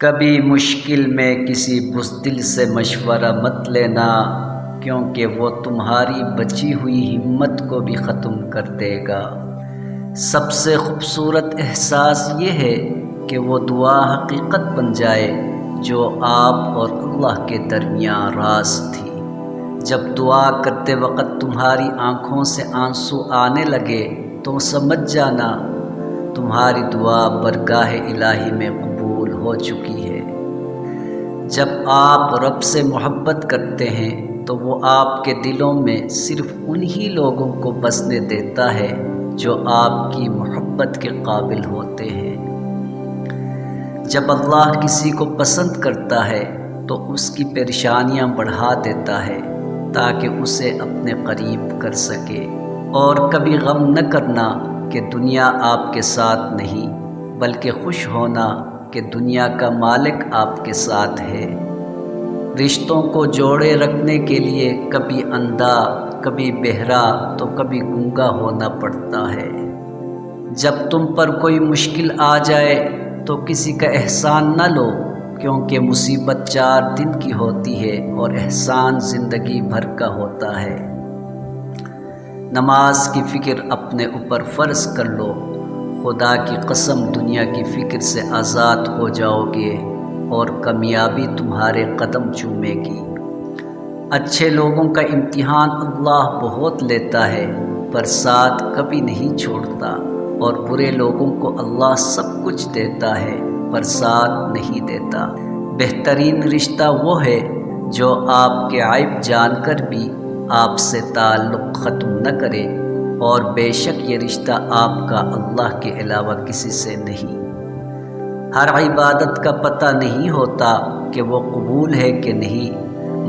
کبھی مشکل میں کسی بزدل سے مشورہ مت لینا، کیونکہ وہ تمہاری بچی ہوئی ہمت کو بھی ختم کر دے گا۔ سب سے خوبصورت احساس یہ ہے کہ وہ دعا حقیقت بن جائے جو آپ اور اللہ کے درمیان راز تھی۔ جب دعا کرتے وقت تمہاری آنکھوں سے آنسو آنے لگے تو سمجھ جانا تمہاری دعا برگاہ الہی میں قبول ہو چکی ہے۔ جب آپ رب سے محبت کرتے ہیں تو وہ آپ کے دلوں میں صرف انہی لوگوں کو بسنے دیتا ہے جو آپ کی محبت کے قابل ہوتے ہیں۔ جب اللہ کسی کو پسند کرتا ہے تو اس کی پریشانیاں بڑھا دیتا ہے تاکہ اسے اپنے قریب کر سکے، اور کبھی غم نہ کرنا کہ دنیا آپ کے ساتھ نہیں، بلکہ خوش ہونا کہ دنیا کا مالک آپ کے ساتھ ہے۔ رشتوں کو جوڑے رکھنے کے لیے کبھی اندھا، کبھی بہرا تو کبھی گونگا ہونا پڑتا ہے۔ جب تم پر کوئی مشکل آ جائے تو کسی کا احسان نہ لو، کیونکہ مصیبت 4 دن کی ہوتی ہے اور احسان زندگی بھر کا ہوتا ہے۔ نماز کی فکر اپنے اوپر فرض کر لو، خدا کی قسم دنیا کی فکر سے آزاد ہو جاؤ گے اور کامیابی تمہارے قدم چومے گی۔ اچھے لوگوں کا امتحان اللہ بہت لیتا ہے پر ساتھ کبھی نہیں چھوڑتا، اور برے لوگوں کو اللہ سب کچھ دیتا ہے پر ساتھ نہیں دیتا۔ بہترین رشتہ وہ ہے جو آپ کے عیب جان کر بھی آپ سے تعلق ختم نہ کرے، اور بے شک یہ رشتہ آپ کا اللہ کے علاوہ کسی سے نہیں۔ ہر عبادت کا پتہ نہیں ہوتا کہ وہ قبول ہے کہ نہیں،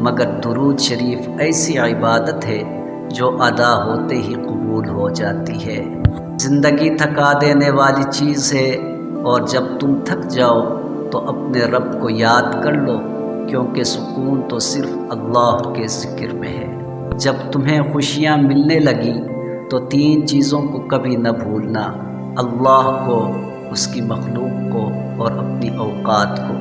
مگر درود شریف ایسی عبادت ہے جو ادا ہوتے ہی قبول ہو جاتی ہے۔ زندگی تھکا دینے والی چیز ہے، اور جب تم تھک جاؤ تو اپنے رب کو یاد کر لو، کیونکہ سکون تو صرف اللہ کے ذکر میں ہے۔ جب تمہیں خوشیاں ملنے لگی تو 3 چیزوں کو کبھی نہ بھولنا: اللہ کو، اس کی مخلوق کو، اور اپنی اوقات کو۔